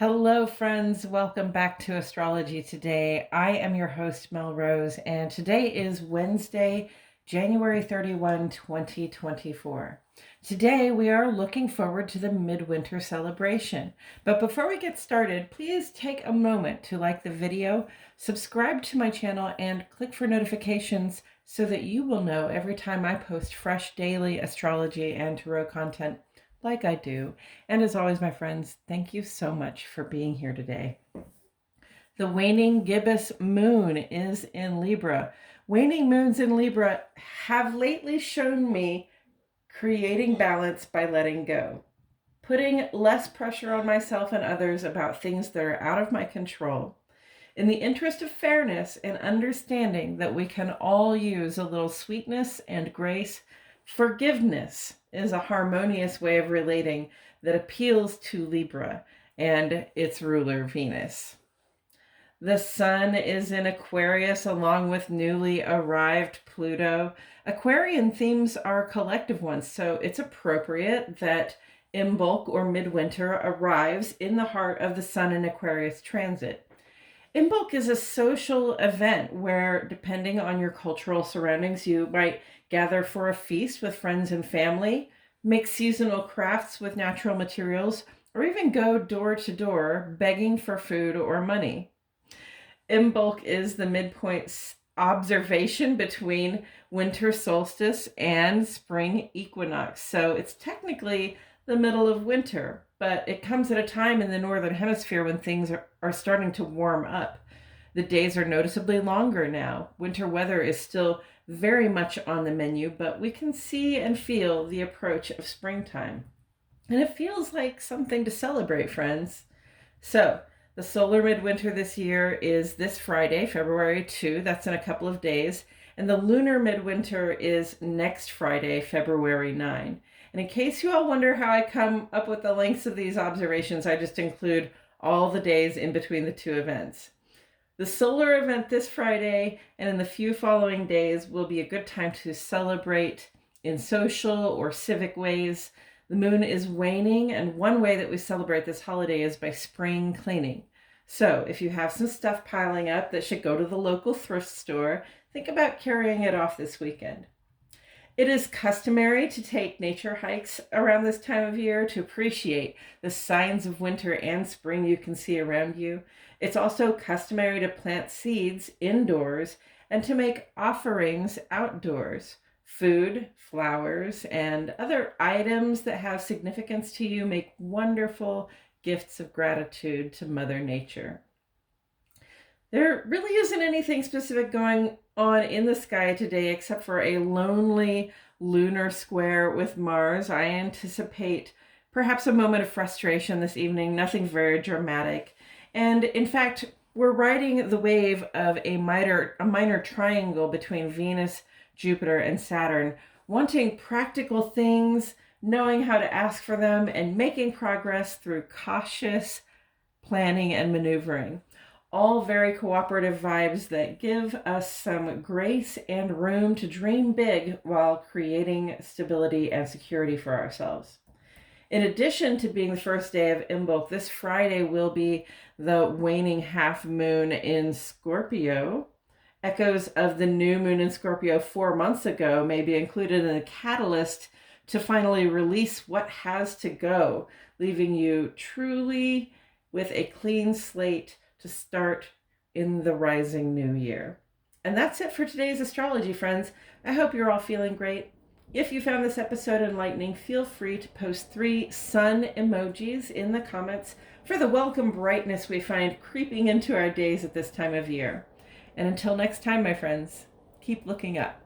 Hello, friends. Welcome back to Astrology Today. I am your host, Mel Rose, and today is Wednesday, January 31, 2024. Today, we are looking forward to the midwinter celebration. But before we get started, please take a moment to like the video, subscribe to my channel, and click for notifications so that you will know every time I post fresh daily astrology and tarot content like I do. And as always, my friends, thank you so much for being here today. The waning gibbous moon is in Libra. Waning moons in Libra have lately shown me creating balance by letting go, putting less pressure on myself and others about things that are out of my control, in the interest of fairness and understanding that we can all use a little sweetness and grace. Forgiveness is a harmonious way of relating that appeals to Libra and its ruler Venus. The sun is in Aquarius along with newly arrived Pluto. Aquarian themes are collective ones, so it's appropriate that Imbolc or midwinter arrives in the heart of the sun in Aquarius transit. Imbolc is a social event where, depending on your cultural surroundings, you might gather for a feast with friends and family, make seasonal crafts with natural materials, or even go door to door begging for food or money. Imbolc is the midpoint observation between winter solstice and spring equinox. So it's technically the middle of winter, but it comes at a time in the northern hemisphere when things are starting to warm up. The days are noticeably longer now. Winter weather is still very much on the menu, but we can see and feel the approach of springtime. And it feels like something to celebrate, friends. So the solar midwinter this year is this Friday, February 2. That's in a couple of days. And the lunar midwinter is next Friday, February 9. And in case you all wonder how I come up with the lengths of these observations, I just include all the days in between the two events. The solar event this Friday and in the few following days will be a good time to celebrate in social or civic ways. The moon is waning, and one way that we celebrate this holiday is by spring cleaning. So if you have some stuff piling up that should go to the local thrift store, think about carrying it off this weekend. It is customary to take nature hikes around this time of year to appreciate the signs of winter and spring you can see around you. It's also customary to plant seeds indoors and to make offerings outdoors. Food, flowers, and other items that have significance to you make wonderful gifts of gratitude to Mother Nature. There really isn't anything specific going on in the sky today except for a lonely lunar square with Mars. I anticipate perhaps a moment of frustration this evening, nothing very dramatic. And in fact, we're riding the wave of a minor triangle between Venus, Jupiter, and Saturn, wanting practical things, knowing how to ask for them, and making progress through cautious planning and maneuvering. All very cooperative vibes that give us some grace and room to dream big while creating stability and security for ourselves. In addition to being the first day of Imbolc, this Friday will be the waning half moon in Scorpio. Echoes of the new moon in Scorpio 4 months ago may be included in the catalyst to finally release what has to go, leaving you truly with a clean slate to start in the rising new year. And that's it for today's astrology, friends. I hope you're all feeling great. If you found this episode enlightening, feel free to post 3 sun emojis in the comments for the welcome brightness we find creeping into our days at this time of year. And until next time, my friends, keep looking up.